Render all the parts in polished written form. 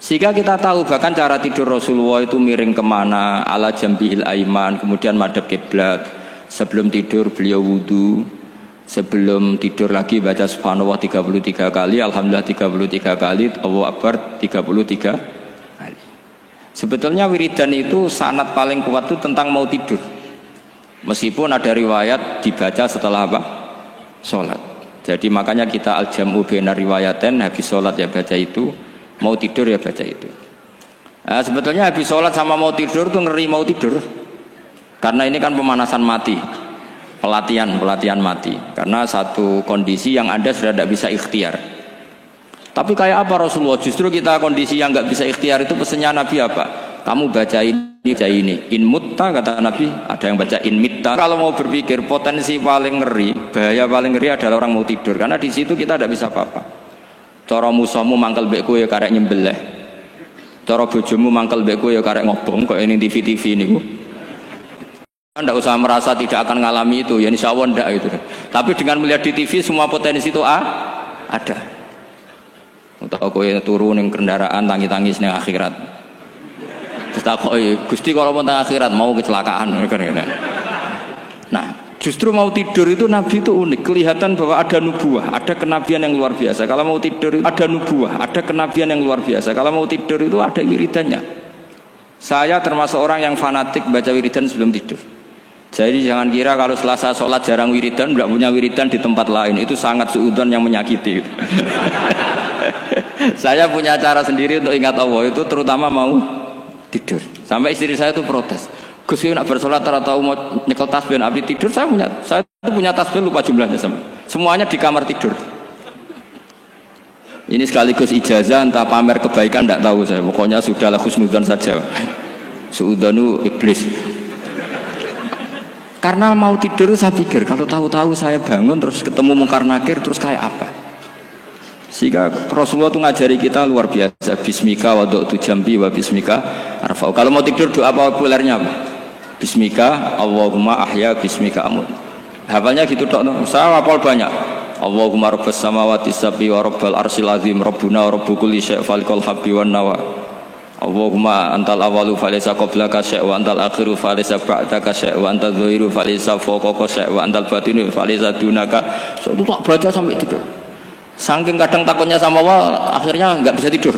Sehingga kita tahu bahkan cara tidur Rasulullah itu miring kemana, ala jambihil aiman, kemudian madhab kiblat. Sebelum tidur beliau wudu, sebelum tidur lagi baca subhanallah 33 kali, alhamdulillah 33 kali, Allahu akbar 33 kali. Sebetulnya wiridan itu sanad paling kuat itu tentang mau tidur. Meskipun ada riwayat dibaca setelah apa? Sholat. Jadi makanya kita al-jam'u baina riwayaten, habis sholat ya baca itu, mau tidur ya baca itu. Nah, sebetulnya habis sholat sama mau tidur tuh ngeri mau tidur. Karena ini kan pemanasan mati, pelatihan mati. Karena satu kondisi yang Anda sudah tidak bisa ikhtiar. Tapi kayak apa Rasulullah? Justru kita kondisi yang nggak bisa ikhtiar itu pesannya Nabi apa? Kamu baca ini. In mutta kata Nabi, ada yang baca in mitta. Kalau mau berpikir potensi paling ngeri, bahaya paling ngeri adalah orang mau tidur. Karena di situ kita tidak bisa apa-apa. Cara musuhmu mangkel mbek kowe ya karek nyembelih. Cara bojomu mangkel mbek kowe ya karek ngobong kok ini TV niku. Anda usah merasa tidak akan ngalami itu, ya insya Allah enggak itu. Tapi dengan melihat di TV semua potensi itu ada. Untuk aku yang turun yang kendaraan tangis-tangis ning akhirat. Terus tak Gusti kalau mau tang akhirat mau kecelakaan. Nah, justru mau tidur itu Nabi itu unik, kelihatan bahwa ada nubuah, ada kenabian yang luar biasa. Kalau mau tidur itu ada nubuah, ada kenabian yang luar biasa. Kalau mau tidur itu ada wiridannya. Saya termasuk orang yang fanatik baca wiridan sebelum tidur. Jadi jangan kira kalau Selasa sholat jarang wiridan, tidak punya wiridan di tempat lain. Itu sangat suudzon yang menyakiti. Saya punya cara sendiri untuk ingat Allah itu, terutama mau tidur. Sampai istri saya itu protes. Gus nak bersolat atau mau nyekel tasbih abdi tidur, saya itu punya tasbih lupa jumlahnya semuanya di kamar tidur. Ini sekaligus ijazah entah pamer kebaikan tidak tahu saya. Pokoknya sudahlah husnudzon saja. Suudzonu iblis. Karena mau tidur saya pikir kalau tahu-tahu saya bangun terus ketemu mungkar nakir terus kayak apa. Sehingga Rasulullah itu ngajari kita luar biasa. Bismika wadu'tu jambi wa bismika arfa'u. Kalau mau tidur doa populernya apa? Bismika Allahumma ahya bismika amut. Hafalnya gitu dok. Saya hafal banyak. Allahumma rabbas samawati sab'i wa rabbal arsyil azim rabbuna wa rabbu kulli syai' falikal habbi wan nawa. Allahumma antal awalu falaysa qablaka syai' wa antal akhiru falaysa ba'daka syai' wa antal zahiru falaysa fawqaka syai' wa antal batinu falaysa dunaka. So, itu tak baca sampai tidur. Saking kadang takutnya sama Allah, akhirnya nggak bisa tidur.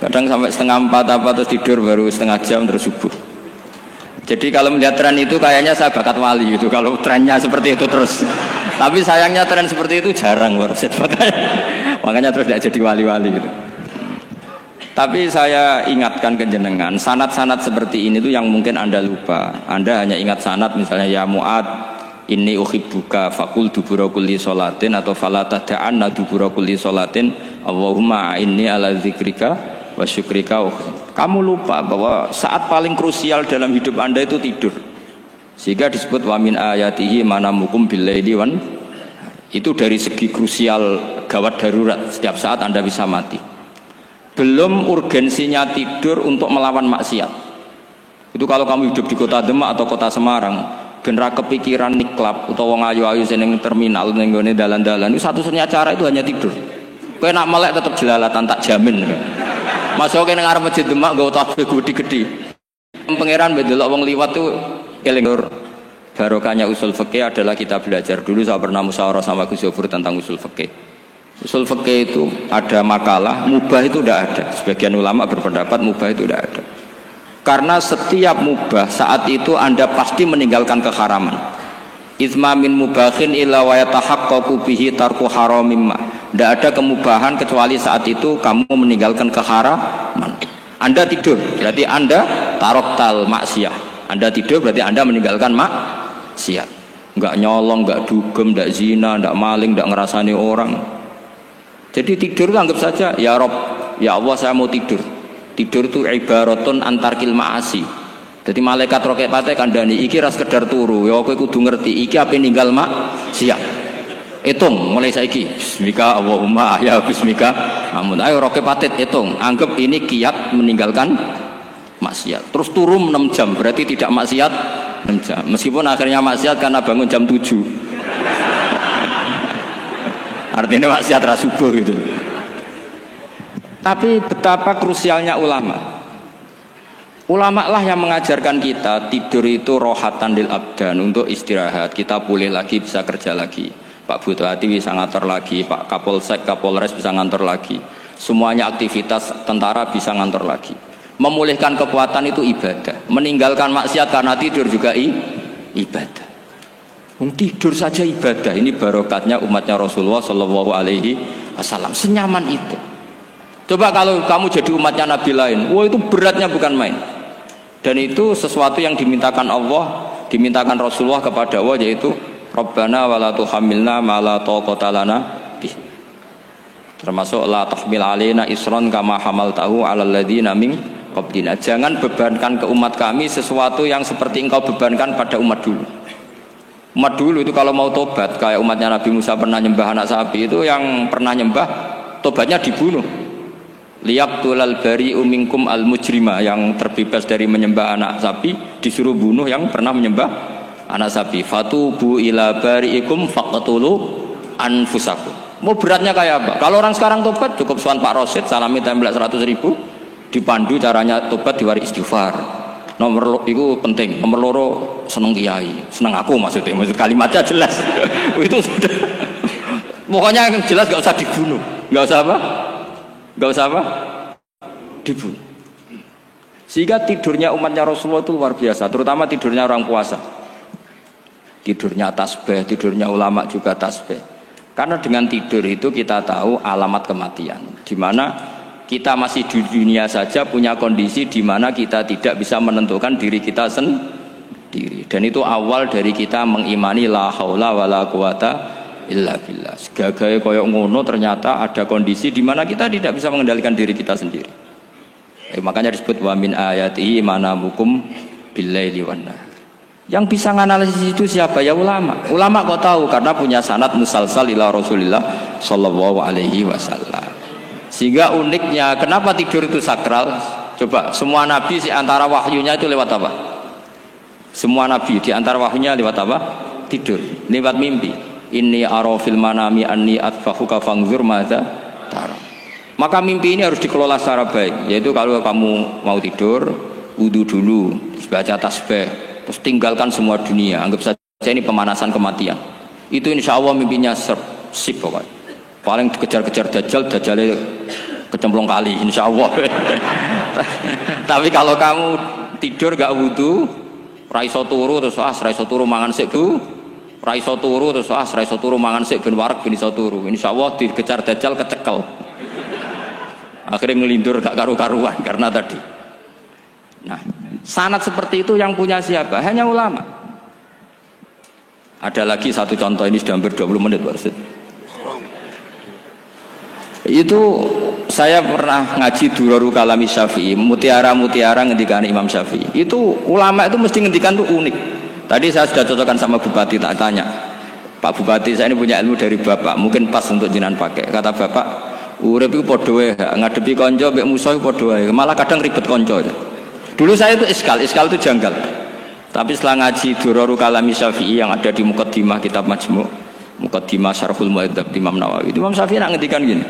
Kadang sampai 3:30 apa terus tidur baru setengah jam terus subuh. Jadi kalau melihat tren itu kayaknya saya bakat wali gitu. Kalau trennya seperti itu terus. Tapi sayangnya tren seperti itu jarang makanya terus tidak jadi wali-wali gitu. Tapi saya ingatkan ke jenengan, sanad-sanad seperti ini tuh yang mungkin Anda lupa. Anda hanya ingat sanad misalnya ya Mu'ad inni uhibbuka faqul dubura kulli sholatin atau fala tad'anna dubura kulli sholatin Allahumma inni ala dzikrika wa syukrika. Kamu lupa bahwa saat paling krusial dalam hidup Anda itu tidur. Sehingga disebut wa min ayatihi manamukum billaili wan. Itu dari segi krusial gawat darurat, setiap saat Anda bisa mati. Belum urgensinya tidur untuk melawan maksiat. Itu kalau kamu hidup di kota Demak atau kota Semarang, bener kepikiran niklap atau wong ayu-ayu seneng terminal ning gone dalan-dalan, itu satu-satunya cara itu hanya tidur. Kowe nak melek tetep jelalatan tak jamin. Masuk ning arep masjid Demak nggo tasbih gede-gede. Pangeran ndelok wong liwat tuh eling. Barokahnya usul fikih adalah kita belajar. Dulu saya pernah musyawarah sama Gus Yofur tentang usul fikih. Usul fikih itu ada makalah, mubah itu tidak ada. Sebagian ulama berpendapat mubah itu tidak ada. Karena setiap mubah saat itu Anda pasti meninggalkan keharaman. Itsma min mubahin illa wa yatahaqqaqu bihi tarku haramimma. Tidak ada kemubahan kecuali saat itu kamu meninggalkan keharaman. Anda tidur, berarti Anda taroktal maksiyah. Anda tidur berarti Anda meninggalkan maksiat. Enggak nyolong, enggak dugem, enggak zina, enggak maling, enggak ngerasani orang. Jadi tidur itu anggap saja ya Rob, ya Allah saya mau tidur. Tidur itu ibaratun antarkil ma'asi. Jadi malaikat roket pate kandani iki ras sekedar turu. Ya kowe kudu ngerti iki ape ninggal maksiat. Hitung mulai saiki. Bismika Allahumma ya bismika. Amun ayo roket pate hitung. Anggap ini kiat meninggalkan maksiat. Terus turun 6 jam berarti tidak maksiat 6 jam. Meskipun akhirnya maksiat karena bangun jam 7. Artinya maksiat ras subuh gitu. Tapi betapa krusialnya ulama. Ulama lah yang mengajarkan kita tidur itu rohatan lil abdan, untuk istirahat, kita pulih lagi, bisa kerja lagi. Pak Butuh Hati bisa ngantor lagi, Pak Kapolsek, Kapolres bisa ngantor lagi. Semuanya aktivitas tentara bisa ngantor lagi. Memulihkan kekuatan itu ibadah. Meninggalkan maksiat karena tidur juga ibadah. Tidur saja ibadah. Ini barokatnya umatnya Rasulullah Shallallahu Alaihi Wasallam. Senyaman itu. Coba kalau kamu jadi umatnya Nabi lain, wah itu beratnya bukan main. Dan itu sesuatu yang dimintakan Allah, dimintakan Rasulullah kepada Allah, yaitu Rabbana wa la tuhammilna ma la taqata lana bih. Termasuk la tahmil alaina isran kama hamaltahu 'alal ladzina min qablina. Jangan bebankan ke umat kami sesuatu yang seperti engkau bebankan pada umat dulu. Umat dulu itu kalau mau tobat, kayak umatnya Nabi Musa pernah nyembah anak sapi, itu yang pernah nyembah tobatnya dibunuh. Liyaqtulal bari'u minkum al mujrima, yang terbebas dari menyembah anak sapi disuruh bunuh yang pernah menyembah anak sapi. Fatubu ila bari'ikum faqtulu anfusakum. Mau beratnya kayak apa? Kalau orang sekarang tobat cukup soal Pak Rosid, salami tembak 100.000, dipandu caranya tobat, diwari istighfar. Nomor itu penting. Nomor loro seneng kiai, seneng aku maksudnya, maksud kalimatnya jelas. Itu sudah. Pokoknya yang jelas gak usah dibunuh, gak usah apa? Gak usah apa? Dibunuh. Sehingga tidurnya umatnya Rasulullah itu luar biasa, terutama tidurnya orang puasa. Tidurnya tasbih, tidurnya ulama juga tasbih. Karena dengan tidur itu kita tahu alamat kematian. Di mana kita masih di dunia saja punya kondisi di mana kita tidak bisa menentukan diri kita sendiri. Dan itu awal dari kita mengimani la haula wala quwata illa billah. Segagai koyok ngono ternyata ada kondisi di mana kita tidak bisa mengendalikan diri kita sendiri. Makanya disebut wa min ayatihi manamukum billaili wan nahar. Yang bisa menganalisis itu siapa? Ya ulama. Ulama kok tahu karena punya sanad musalsal ila Rasulillah sallallahu alaihi wasallam. Sehingga uniknya kenapa tidur itu sakral? Coba semua nabi di antara wahyunya itu lewat apa? Semua nabi di antara wahyunya lewat apa? Tidur, lewat mimpi. Inni ara fil manami anni atfahuka fangzur madza tara. Maka mimpi ini harus dikelola secara baik, yaitu kalau kamu mau tidur, wudu dulu, baca tasbih, terus tinggalkan semua dunia, anggap saja ini pemanasan kematian. Itu insya Allah mimpinya sip pokoknya. Paling dikejar-kejar Dajjalnya kecemplung kali, insya Allah. Tapi kalau kamu tidur gak wudu, raiso turu terus raiso turu mangan sik bu, raiso turu terus raiso turu mangan sik ben warak ben iso turu. Insya Allah dikejar Dajjal kecekel. Akhirnya ngelindur gak karu-karuan karena tadi. Nah, sanad seperti itu yang punya siapa? Hanya ulama. Ada lagi satu contoh, ini sudah hampir 20 menit Pak Ustaz. Itu saya pernah ngaji Durarul Kalami Syafi'i, mutiara-mutiara ngendikan Imam Syafi'i. Itu ulama itu mesti ngendikan tuh unik. Tadi saya sudah cocokkan sama Bupati, tak tanya, Pak Bupati saya ini punya ilmu dari Bapak, mungkin pas untuk jinan pakai. Kata Bapak, urip iku padha wae, ngadepi kanca mbek musuh padha wae, malah kadang ribet kanca. Dulu saya itu iskal itu janggal. Tapi setelah ngaji Durarul Kalami Syafi'i yang ada di Muqaddimah kitab Majmu', Muqaddimah Syarhul Mu'adzab Imam Nawawi, Imam Syafi'i nak ngendikan gini,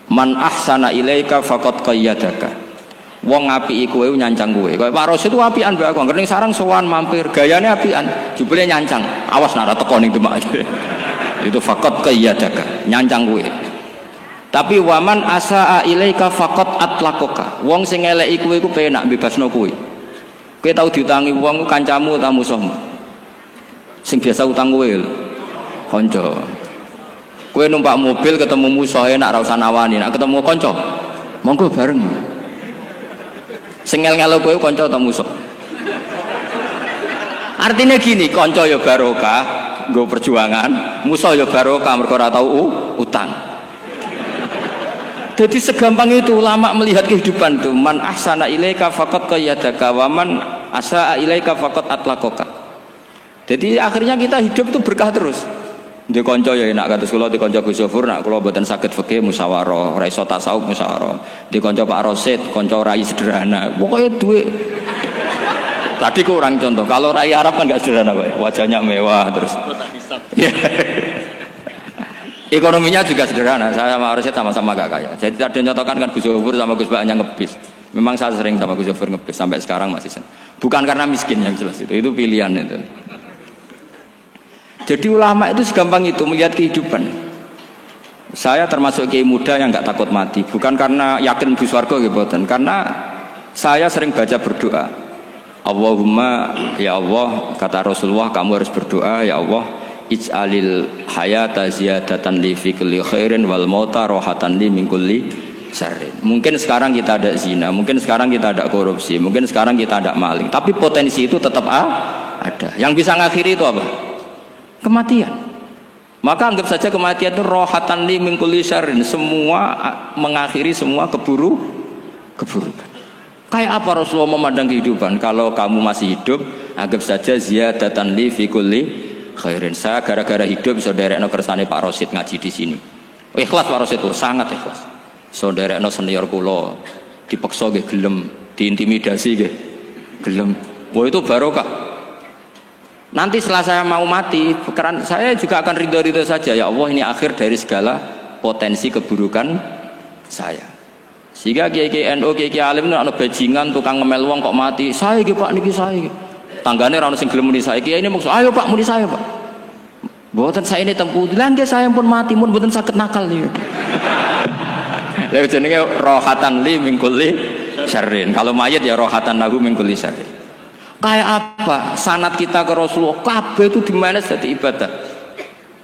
man ahsana ilaika faqad qayyadaka. Wong apiki kowe nyancang kowe. Kaya Pak Rosid itu apian mbak aku, ngene sarang sowan mampir, gayane apian, jebule nyancang. Awas nak ora teko ning Demak. Itu faqad qayyadaka, nyancang kowe. Tapi waman asaa ilaika faqad atlaqaka. Wong sing eleki kowe iku penak bebasno kowe. Kowe tau diutangi wong kancamu ta musuhmu? Sing biasa utang kowe lho. Kanca. Kowe numpak mobil ketemu musuh enak ra usah nawani, nek ketemu kanca monggo bareng. Sing ngel-ngelo kowe kanca ta musuh? Artinya gini, kanca ya barokah nggo perjuangan, musuh ya barokah mergo ora tau utang. Jadi segampang itu ulama melihat kehidupan tuh. Man ahsana ilaika faqad qayyadaka wa man asaa ilaika faqad atlaqaka. Jadi akhirnya kita hidup tuh berkah terus. Di konco ya enak kados kula di konco Gus Zofur nak kula mboten saged fikih musyawarah, ra iso tasawuf musyawarah. Di konco Pak Rosid, konco rai sederhana. Pokoknya duit. Tadi kurang contoh. Kalau rai Arab kan enggak sederhana, Pak. Wajahnya mewah terus. Ekonominya juga sederhana. Saya sama Arsyad sama-sama gak kaya. Jadi ada nyotokan kan Gus Zofur sama Gus Baknya ngebis. Memang saya sering sama Gus Zofur ngebis sampai sekarang masih senang. Bukan karena miskin yang jelas itu pilihan itu. Jadi ulama itu segampang itu melihat kehidupan. Saya termasuk kiai muda yang nggak takut mati, bukan karena yakin di surga gitu, karena saya sering baca berdoa. Allahumma ya Allah, kata Rasulullah, kamu harus berdoa ya Allah, ij'alil hayata ziyadatan li fi kulli khairin wal mauta rohatan li min kulli syarrin. Mungkin sekarang kita ada zina, mungkin sekarang kita ada korupsi, mungkin sekarang kita ada maling, tapi potensi itu tetap ada. Yang bisa ngakhiri itu apa? Kematian. Maka anggap saja kematian itu rohatan li min kulli syarrin, semua mengakhiri semua keburukan. Kayak apa Rasulullah memandang kehidupan? Kalau kamu masih hidup, anggap saja ziyadatan li fi kulli khairin. Saya gara-gara hidup saudaranya kersane Pak Rosid ngaji di sini. Ikhlas Pak Rosid itu sangat ikhlas. Saudaranya senior kula dipaksa nggih gelem, diintimidasi nggih gelem. Wah itu barokah. Nanti setelah saya mau mati, saya juga akan ridho-ridho saja. Ya Allah, ini akhir dari segala potensi keburukan saya. Sehingga kiai-kiai NU, kiai-kiai alim itu ana bajingan tukang ngemel wong kok mati. Saya iki Pak niki saya. Tanggane ra ono sing gelem muni saya. Kiai ini maksud, "Ayo Pak muni saya, Pak." Mboten saya ini tempu. Lah nggih saya pun mati, mun mboten saged nakal niku. Lha jenenge rohatan li min kulli syarrin. Kalau mayit ya rohatan lahu min kulli syarrin. Kayak apa sanad kita ke Rasulullah? Kabeh itu dimana jadi ibadah.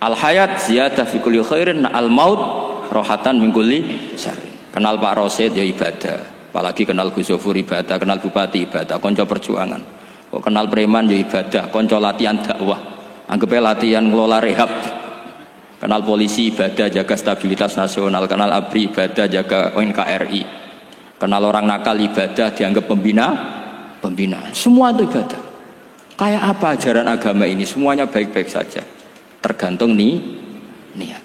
Al hayat ziyadah fi kulli khairin, al maut rohatan min kulli syarrin. Kenal Pak Rosid ya ibadah, apalagi kenal Gus Zofur ibadah, kenal Bupati ibadah, konco perjuangan. Kok kenal preman ya ibadah, konco latihan dakwah, anggapnya latihan ngelola rehab. Kenal polisi ibadah, jaga stabilitas nasional, kenal ABRI ibadah, jaga NKRI. Kenal orang nakal ibadah, dianggap pembina. Semua itu ibadah. Kayak apa ajaran agama ini? Semuanya baik-baik saja, tergantung niat.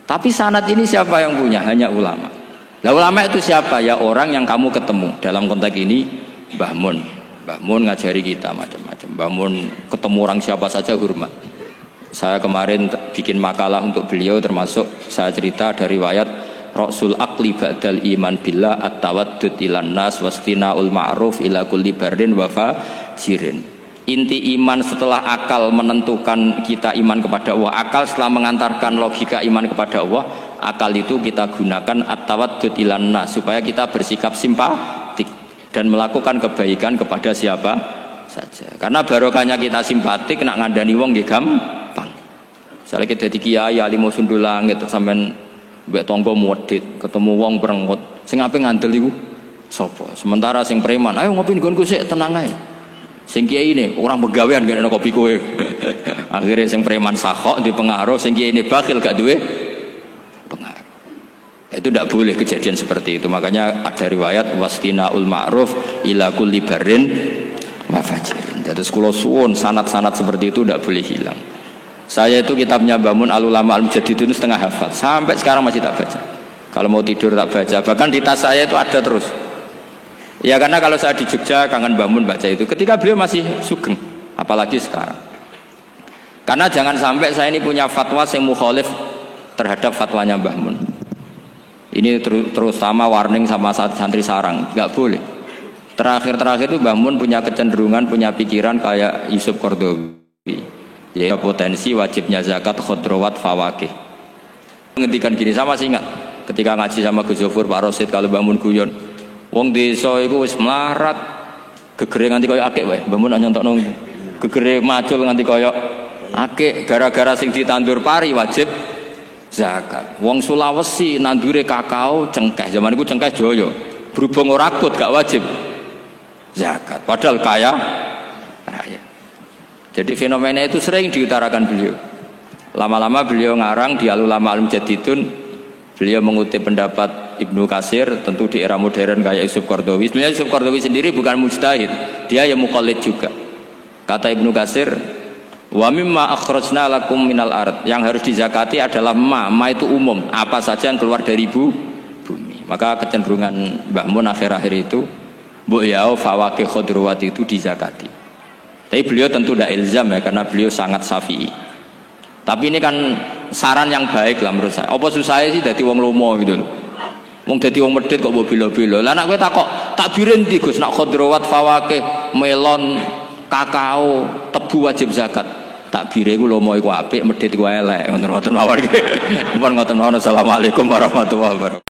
Tapi sanad ini siapa yang punya? Hanya ulama. Nah ulama itu siapa? Ya orang yang kamu ketemu. Dalam konteks ini Mbah Mun. Mbah Mun ngajari kita macam-macam. Mbah Mun ketemu orang siapa saja hormat. Saya kemarin bikin makalah untuk beliau, termasuk saya cerita dari riwayat Rasul Aqli ba'dal iman billah at-tawaddud ilan nas wastina'ul ma'ruf ila kulli barin wa fajirin. Inti iman setelah akal menentukan kita iman kepada Allah, akal setelah mengantarkan logika iman kepada Allah, akal itu kita gunakan at-tawaddud ilan nas supaya kita bersikap simpatik dan melakukan kebaikan kepada siapa saja. Karena barokahnya kita simpatik nak ngandani wong nggih gampang. Misalnya kita di kiai alimo sundulang gitu sampean mbek tangga muwedhit, ketemu wong perengut, sing ape ngandel iku sapa? Sementara sing preman, ayo ngopi nggonku sik tenang ae. Sing kiai ini orang begawean gak ada kopi kowe. Akhirnya sing preman sakok di pengaruh, sing kiai ini bakil gak duwe pengaruh. Itu tidak boleh kejadian seperti itu. Makanya ada riwayat wastina'ul ma'ruf ila kulli barin wa fajirin. Jadi kula suwun sanad-sanad seperti itu tidak boleh hilang. Saya itu kitabnya Mbah Mun Al-Ulama Al-Mujaddidun setengah hafal. Sampai sekarang masih tak baca. Kalau mau tidur tak baca. Bahkan di tas saya itu ada terus. Ya karena kalau saya di Jogja kangen Mbah Mun baca itu ketika beliau masih sugeng, apalagi sekarang. Karena jangan sampai saya ini punya fatwa yang mukhalif terhadap fatwanya Mbah Mun. Ini terutama warning sama santri sarang, nggak boleh. Terakhir itu Mbah Mun punya kecenderungan, punya pikiran kayak Yusuf Qaradawi. Ya potensi wajibnya zakat khodrowat fawakih. Ngendikan gini, sama masih ingat ketika ngaji sama Gus Zofur Pak Rosid kalau Mbah Mun guyon. Wong desa iku wis melarat, gegere nganti kaya akik wae. Mbah Mun nyontokno gegere macul nganti kaya akik gara-gara sing ditandur pari wajib zakat. Wong Sulawesi nandure kakao cengkeh, zaman iku cengkeh joyo. Berhubung ora akut gak wajib zakat. Padahal kaya raya. Jadi fenomena itu sering diutarakan beliau. Lama-lama beliau ngarang di Al-Ulama Al-Mujaddidun, beliau mengutip pendapat Ibnu Katsir, tentu di era modern kayak Yusuf Qaradawi. Sebenarnya Yusuf Qaradawi sendiri bukan mujtahid, dia yang muqallid juga. Kata Ibnu Katsir, wa mimma akhrajna lakum minal ard, yang harus dizakati adalah ma itu umum, apa saja yang keluar dari bumi. Maka kecenderungan Mbah Mun akhir-akhir itu mbok yao fawakih khodrowat itu dizakati. Tapi beliau tentu tidak ilzam ya, karena beliau sangat syafi'i. Tapi ini kan saran yang baik lah menurut saya. Apa susah sih dadi wong lomo gitu loh. Wong dadi wong medhit kok mbok bilo-bilo. Lah nek kowe takok takbirin ndi Gus, nak khadrawat fawakih, melon, kakao, tebu wajib zakat. Takbire iku lomo iku apik, medhit iku elek. Ngoten mawon. Mun ngoten mawon. Assalamualaikum warahmatullahi wabarakatuh.